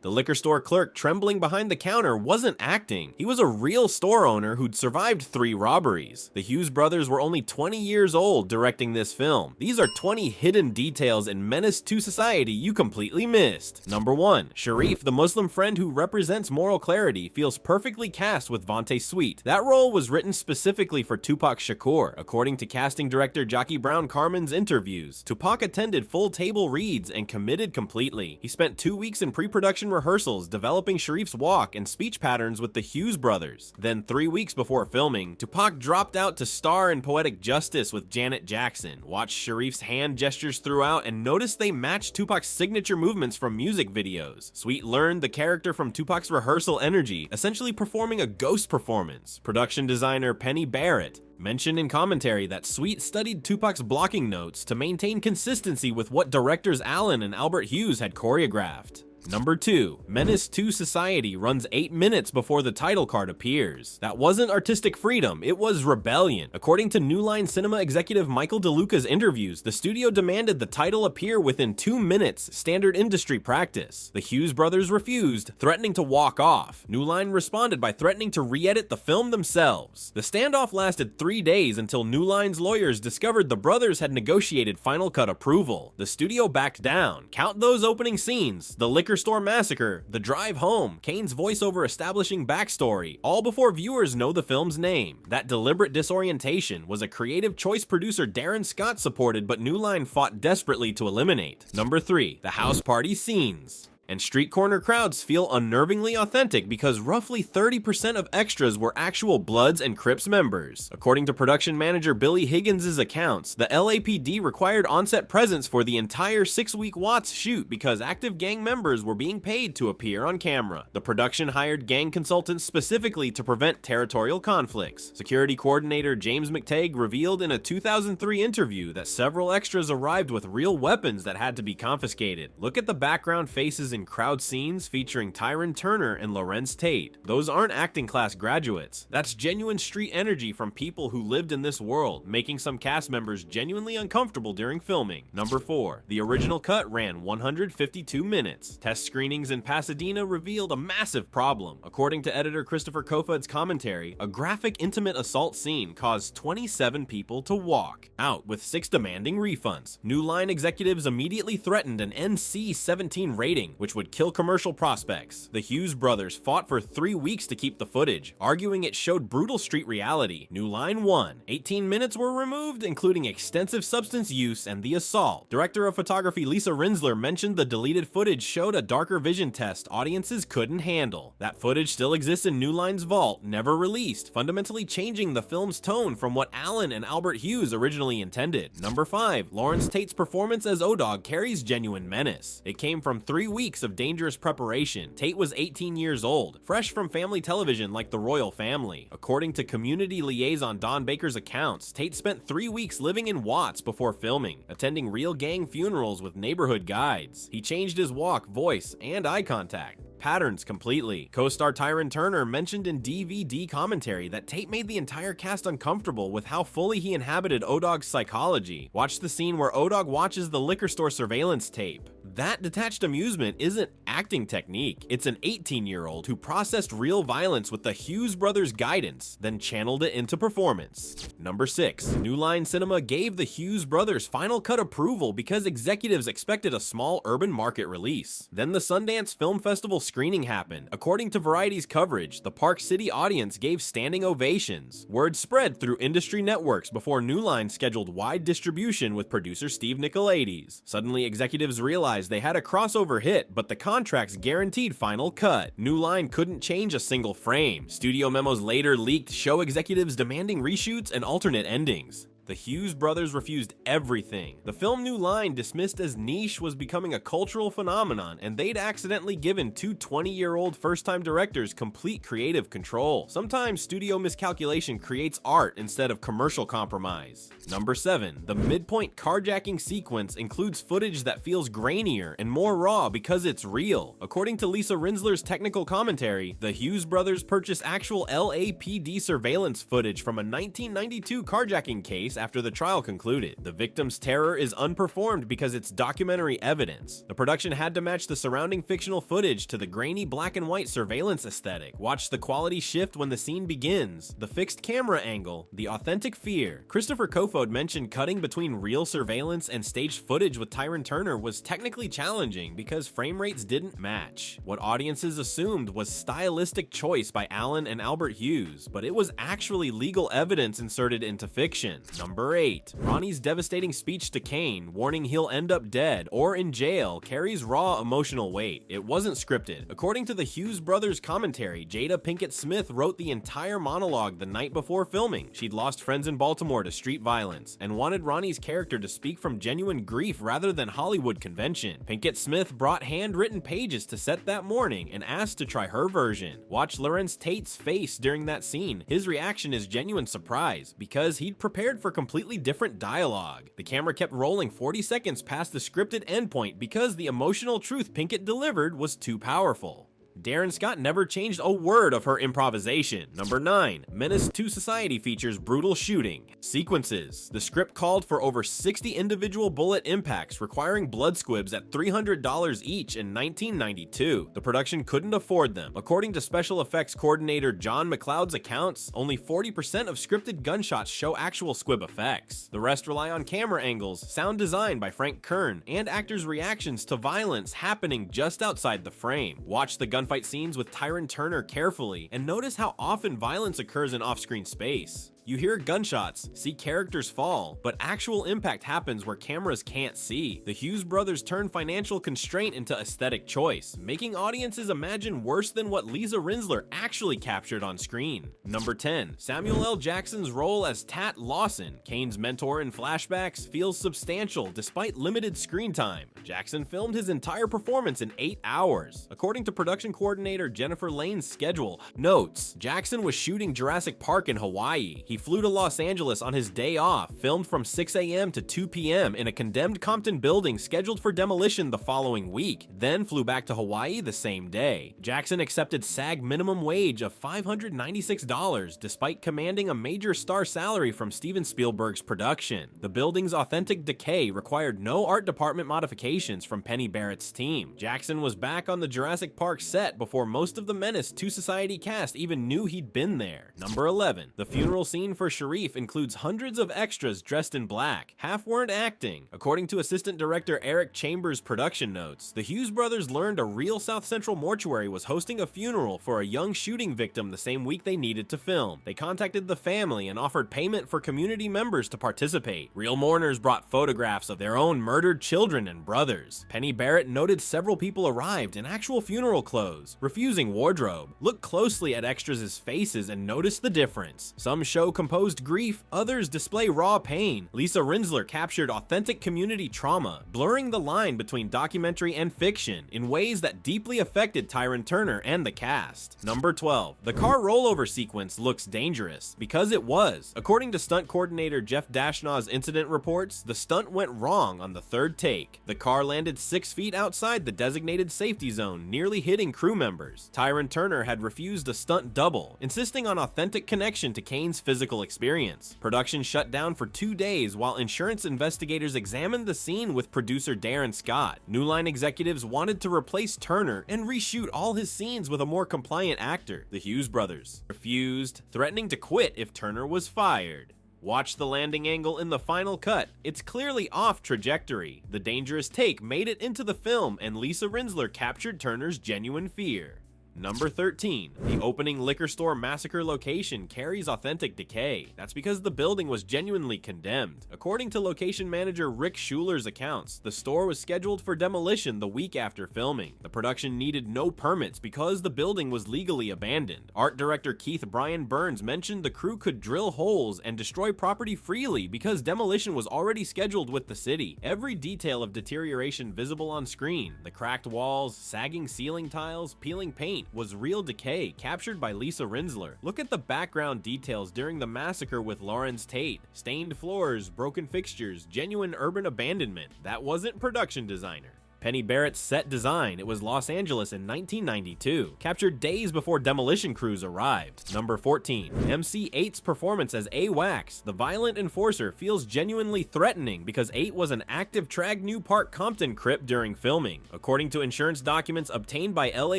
The liquor store clerk trembling behind the counter wasn't acting. He was a real store owner who'd survived 3 robberies. The Hughes brothers were only 20 years old directing this film. These are 20 hidden details in Menace II Society you completely missed. Number 1. Sharif, the Muslim friend who represents moral clarity, feels perfectly cast with Vontae Sweet. That role was written specifically for Tupac Shakur, according to casting director Jackie Brown Carmen's interviews. Tupac attended full table reads and committed completely. He spent 2 weeks in pre-production rehearsals developing Sharif's walk and speech patterns with the Hughes brothers. Then 3 weeks before filming, Tupac dropped out to star in Poetic Justice with Janet Jackson. Watched Sharif's hand gestures throughout and noticed they matched Tupac's signature movements from music videos. Sweet learned the character from Tupac's rehearsal energy, essentially performing a ghost performance. Production designer Penny Barrett mentioned in commentary that Sweet studied Tupac's blocking notes to maintain consistency with what directors Alan and Albert Hughes had choreographed. Number 2. Menace II Society runs 8 minutes before the title card appears. That wasn't artistic freedom, it was rebellion. According to New Line Cinema executive Michael DeLuca's interviews, the studio demanded the title appear within 2 minutes, standard industry practice. The Hughes brothers refused, threatening to walk off. New Line responded by threatening to re-edit the film themselves. The standoff lasted 3 days until New Line's lawyers discovered the brothers had negotiated final cut approval. The studio backed down. Count those opening scenes, the liquor store massacre, the drive home, Kane's voiceover establishing backstory, all before viewers know the film's name. That deliberate disorientation was a creative choice producer Darren Scott supported but New Line fought desperately to eliminate. Number 3. The house party scenes. And street corner crowds feel unnervingly authentic because roughly 30% of extras were actual Bloods and Crips members. According to production manager Billy Higgins' accounts, the LAPD required on-set presence for the entire 6-week Watts shoot because active gang members were being paid to appear on camera. The production hired gang consultants specifically to prevent territorial conflicts. Security coordinator James McTagg revealed in a 2003 interview that several extras arrived with real weapons that had to be confiscated. Look at the background faces in crowd scenes featuring Tyron Turner and Lorenz Tate. Those aren't acting class graduates. That's genuine street energy from people who lived in this world, making some cast members genuinely uncomfortable during filming. Number 4. The original cut ran 152 minutes. Test screenings in Pasadena revealed a massive problem. According to editor Christopher Kofod's commentary, a graphic intimate assault scene caused 27 people to walk out, with 6 demanding refunds. New Line executives immediately threatened an NC-17 rating, which would kill commercial prospects. The Hughes brothers fought for 3 weeks to keep the footage, arguing it showed brutal street reality. New Line won. 18 minutes were removed, including extensive substance use and the assault. Director of photography Lisa Rinsler mentioned the deleted footage showed a darker vision test audiences couldn't handle. That footage still exists in New Line's vault, never released, fundamentally changing the film's tone from what Alan and Albert Hughes originally intended. Number 5. Lawrence Tate's performance as O-Dog carries genuine menace. It came from 3 weeks of dangerous preparation. Tate was 18 years old, fresh from family television like The Royal Family. According to community liaison Don Baker's accounts, Tate spent 3 weeks living in Watts before filming, attending real gang funerals with neighborhood guides. He changed his walk, voice, and eye contact patterns completely. Co-star Tyron Turner mentioned in DVD commentary that Tate made the entire cast uncomfortable with how fully he inhabited O-Dog's psychology. Watch the scene where O-Dog watches the liquor store surveillance tape. That detached amusement isn't acting technique, it's an 18-year-old who processed real violence with the Hughes brothers' guidance, then channeled it into performance. Number 6. New Line Cinema gave the Hughes brothers final cut approval because executives expected a small urban market release. Then the Sundance Film Festival screening happened. According to Variety's coverage, the Park City audience gave standing ovations. Word spread through industry networks before New Line scheduled wide distribution with producer Steve Nicolaides. Suddenly, executives realized they had a crossover hit, but the contracts guaranteed final cut. New Line couldn't change a single frame. Studio memos later leaked show executives demanding reshoots and alternate endings. The Hughes brothers refused everything. The film New Line, dismissed as niche, was becoming a cultural phenomenon, and they'd accidentally given 2 20-year-old first-time directors complete creative control. Sometimes studio miscalculation creates art instead of commercial compromise. Number 7. The midpoint carjacking sequence includes footage that feels grainier and more raw because it's real. According to Lisa Rinsler's technical commentary, the Hughes brothers purchased actual LAPD surveillance footage from a 1992 carjacking case after the trial concluded. The victim's terror is unperformed because it's documentary evidence. The production had to match the surrounding fictional footage to the grainy black and white surveillance aesthetic. Watch the quality shift when the scene begins, the fixed camera angle, the authentic fear. Christopher Kofod mentioned cutting between real surveillance and staged footage with Tyrone Turner was technically challenging because frame rates didn't match. What audiences assumed was stylistic choice by Alan and Albert Hughes, but it was actually legal evidence inserted into fiction. Number 8. Ronnie's devastating speech to Kane, warning he'll end up dead or in jail, carries raw emotional weight. It wasn't scripted. According to the Hughes Brothers commentary, Jada Pinkett Smith wrote the entire monologue the night before filming. She'd lost friends in Baltimore to street violence and wanted Ronnie's character to speak from genuine grief rather than Hollywood convention. Pinkett Smith brought handwritten pages to set that morning and asked to try her version. Watch Larenz Tate's face during that scene. His reaction is genuine surprise because he'd prepared for completely different dialogue. The camera kept rolling 40 seconds past the scripted endpoint because the emotional truth Pinkett delivered was too powerful. Darren Scott never changed a word of her improvisation. Number 9. Menace II Society features brutal shooting sequences. The script called for over 60 individual bullet impacts requiring blood squibs at $300 each in 1992. The production couldn't afford them. According to special effects coordinator John McLeod's accounts, only 40% of scripted gunshots show actual squib effects. The rest rely on camera angles, sound design by Frank Kern, and actors' reactions to violence happening just outside the frame. Watch the gunfight scenes with Tyrone Turner carefully and notice how often violence occurs in off-screen space. You hear gunshots, see characters fall, but actual impact happens where cameras can't see. The Hughes brothers turned financial constraint into aesthetic choice, making audiences imagine worse than what Lisa Rinzler actually captured on screen. Number 10. Samuel L. Jackson's role as Tat Lawson, Kane's mentor in flashbacks, feels substantial despite limited screen time. Jackson filmed his entire performance in 8 hours. According to production coordinator Jennifer Lane's schedule, notes, Jackson was shooting Jurassic Park in Hawaii. He flew to Los Angeles on his day off, filmed from 6 a.m. to 2 p.m. in a condemned Compton building scheduled for demolition the following week, then flew back to Hawaii the same day. Jackson accepted SAG minimum wage of $596 despite commanding a major star salary from Steven Spielberg's production. The building's authentic decay required no art department modifications from Penny Barrett's team. Jackson was back on the Jurassic Park set before most of the Menace II Society cast even knew he'd been there. Number 11. The funeral scene for Sharif includes hundreds of extras dressed in black. Half weren't acting. According to assistant director Eric Chambers' production notes, the Hughes brothers learned a real South Central mortuary was hosting a funeral for a young shooting victim the same week they needed to film. They contacted the family and offered payment for community members to participate. Real mourners brought photographs of their own murdered children and brothers. Penny Barrett noted several people arrived in actual funeral clothes, refusing wardrobe. Look closely at extras' faces and notice the difference. Some show composed grief, others display raw pain. Lisa Rinzler captured authentic community trauma, blurring the line between documentary and fiction in ways that deeply affected Tyrone Turner and the cast. Number 12. The car rollover sequence looks dangerous, because it was. According to stunt coordinator Jeff Dashnaw's incident reports, the stunt went wrong on the third take. The car landed 6 feet outside the designated safety zone, nearly hitting crew members. Tyrone Turner had refused a stunt double, insisting on authentic connection to Kane's physical experience. Production shut down for 2 days while insurance investigators examined the scene with producer Darren Scott. New Line executives wanted to replace Turner and reshoot all his scenes with a more compliant actor. The Hughes brothers refused, threatening to quit if Turner was fired. Watch the landing angle in the final cut. It's clearly off trajectory. The dangerous take made it into the film, and Lisa Rinzler captured Turner's genuine fear. Number 13. The opening liquor store massacre location carries authentic decay. That's because the building was genuinely condemned. According to location manager Rick Schuler's accounts, the store was scheduled for demolition the week after filming. The production needed no permits because the building was legally abandoned. Art director Keith Brian Burns mentioned the crew could drill holes and destroy property freely because demolition was already scheduled with the city. Every detail of deterioration visible on screen, the cracked walls, sagging ceiling tiles, peeling paint, was real decay captured by Lisa Rinzler. Look at the background details during the massacre with Larenz Tate. Stained floors, broken fixtures, genuine urban abandonment. That wasn't production designer. Penny Barrett's set design, it was Los Angeles in 1992, captured days before demolition crews arrived. Number 14. MC8's performance as A-Wax, the violent enforcer, feels genuinely threatening because 8 was an active Trag New Park Compton crip during filming. According to insurance documents obtained by LA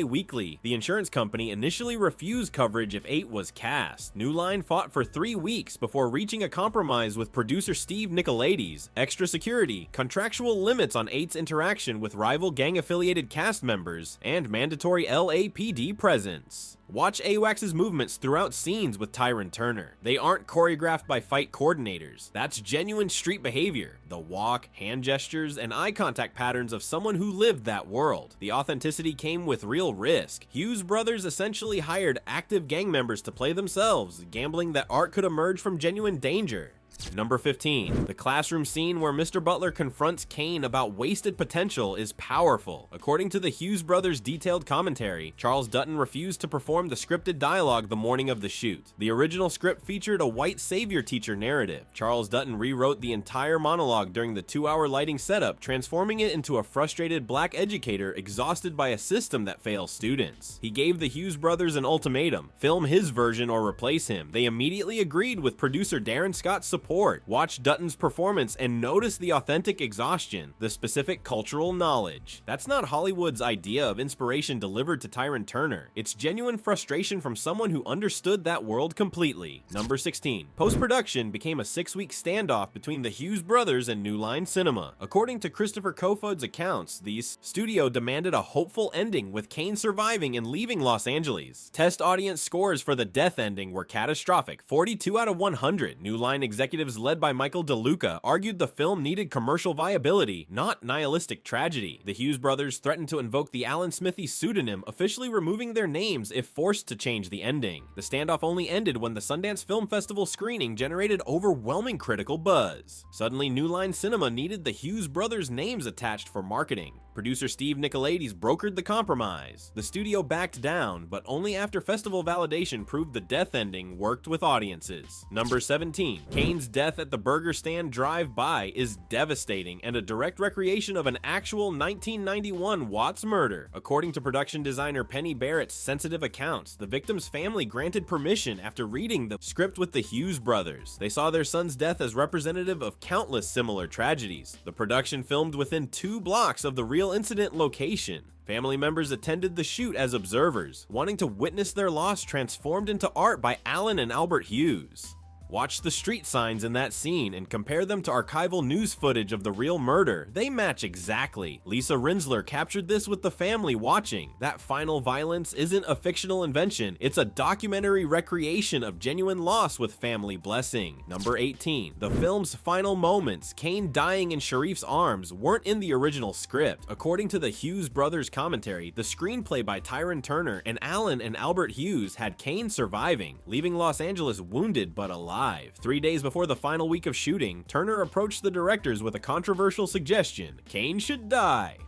Weekly, the insurance company initially refused coverage if 8 was cast. New Line fought for 3 weeks before reaching a compromise with producer Steve Nicolaides, extra security, contractual limits on 8's interaction with rival gang-affiliated cast members, and mandatory LAPD presence. Watch A-Wax's movements throughout scenes with Tyrin Turner. They aren't choreographed by fight coordinators. That's genuine street behavior. The walk, hand gestures, and eye contact patterns of someone who lived that world. The authenticity came with real risk. Hughes Brothers essentially hired active gang members to play themselves, gambling that art could emerge from genuine danger. Number 15. The classroom scene where Mr. Butler confronts Kane about wasted potential is powerful. According to the Hughes Brothers' detailed commentary, Charles Dutton refused to perform the scripted dialogue the morning of the shoot. The original script featured a white savior teacher narrative. Charles Dutton rewrote the entire monologue during the 2-hour lighting setup, transforming it into a frustrated black educator exhausted by a system that fails students. He gave the Hughes Brothers an ultimatum: film his version or replace him. They immediately agreed, with producer Darren Scott's support. Watch Dutton's performance and notice the authentic exhaustion, the specific cultural knowledge. That's not Hollywood's idea of inspiration delivered to Tyrin Turner. It's genuine frustration from someone who understood that world completely. Number 16. Post-production became a 6-week standoff between the Hughes Brothers and New Line Cinema. According to Christopher Kofoed's accounts, the studio demanded a hopeful ending, with Kane surviving and leaving Los Angeles. Test audience scores for the death ending were catastrophic, 42 out of 100. New Line executives led by Michael DeLuca argued the film needed commercial viability, not nihilistic tragedy. The Hughes Brothers threatened to invoke the Alan Smithee pseudonym, officially removing their names if forced to change the ending. The standoff only ended when the Sundance Film Festival screening generated overwhelming critical buzz. Suddenly, New Line Cinema needed the Hughes Brothers' names attached for marketing. Producer Steve Nicolaides brokered the compromise. The studio backed down, but only after festival validation proved the death ending worked with audiences. Number 17. Kane's death at the burger stand drive-by is devastating and a direct recreation of an actual 1991 Watts murder. According to production designer Penny Barrett's sensitive accounts, the victim's family granted permission after reading the script with the Hughes Brothers. They saw their son's death as representative of countless similar tragedies. The production filmed within 2 blocks of the real incident location. Family members attended the shoot as observers, wanting to witness their loss transformed into art by Alan and Albert Hughes. Watch the street signs in that scene and compare them to archival news footage of the real murder. They match exactly. Lisa Rinsler captured this with the family watching. That final violence isn't a fictional invention, it's a documentary recreation of genuine loss with family blessing. Number 18. The film's final moments, Kane dying in Sharif's arms, weren't in the original script. According to the Hughes Brothers commentary, the screenplay by Tyrin Turner and Alan and Albert Hughes had Kane surviving, leaving Los Angeles wounded but alive. 3 days before the final week of shooting, Turner approached the directors with a controversial suggestion: Kane should die.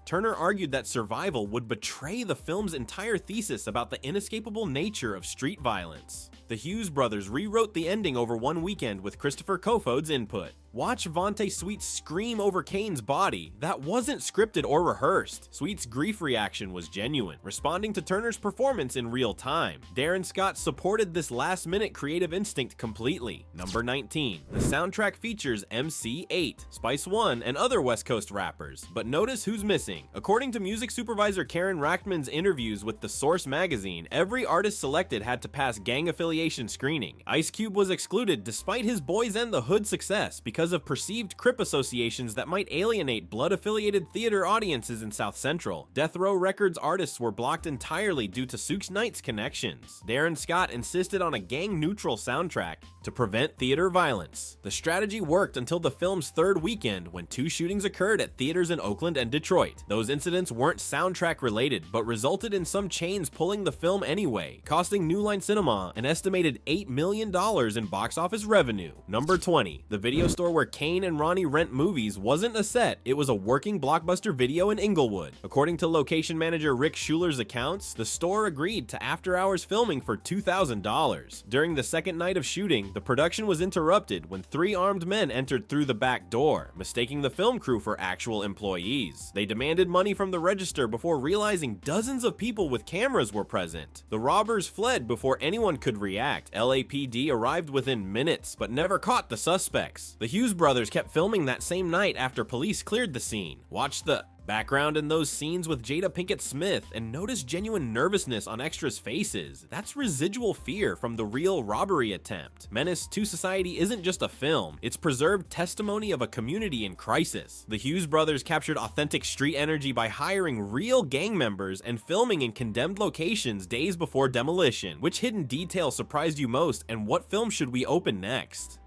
Turner argued that survival would betray the film's entire thesis about the inescapable nature of street violence. The Hughes Brothers rewrote the ending over one weekend with Christopher Kofoed's input. Watch Vontae Sweet scream over Kane's body. That wasn't scripted or rehearsed. Sweet's grief reaction was genuine, responding to Turner's performance in real time. Darren Scott supported this last-minute creative instinct completely. Number 19. The soundtrack features MC8, Spice One, and other West Coast rappers. But notice who's missing. According to music supervisor Karen Rackman's interviews with The Source magazine, every artist selected had to pass gang affiliation screening. Ice Cube was excluded despite his Boys and the Hood success because of perceived Crip associations that might alienate blood-affiliated theater audiences in South Central. Death Row Records artists were blocked entirely due to Suge Knight's connections. Darren Scott insisted on a gang-neutral soundtrack to prevent theater violence. The strategy worked until the film's 3rd weekend, when 2 shootings occurred at theaters in Oakland and Detroit. Those incidents weren't soundtrack related, but resulted in some chains pulling the film anyway, costing New Line Cinema an estimated $8 million in box office revenue. Number 20. The video store where Kane and Ronnie rent movies wasn't a set, it was a working Blockbuster Video in Inglewood. According to location manager Rick Schuler's accounts, the store agreed to after-hours filming for $2,000. During the second night of shooting, the production was interrupted when 3 armed men entered through the back door, mistaking the film crew for actual employees. They demanded money from the register before realizing dozens of people with cameras were present. The robbers fled before anyone could react. LAPD arrived within minutes, but never caught the suspects. The Hughes brothers kept filming that same night after police cleared the scene. Watch the background in those scenes with Jada Pinkett Smith and notice genuine nervousness on extras' faces. That's residual fear from the real robbery attempt. Menace II Society isn't just a film, it's preserved testimony of a community in crisis. The Hughes brothers captured authentic street energy by hiring real gang members and filming in condemned locations days before demolition. Which hidden detail surprised you most, and what film should we open next?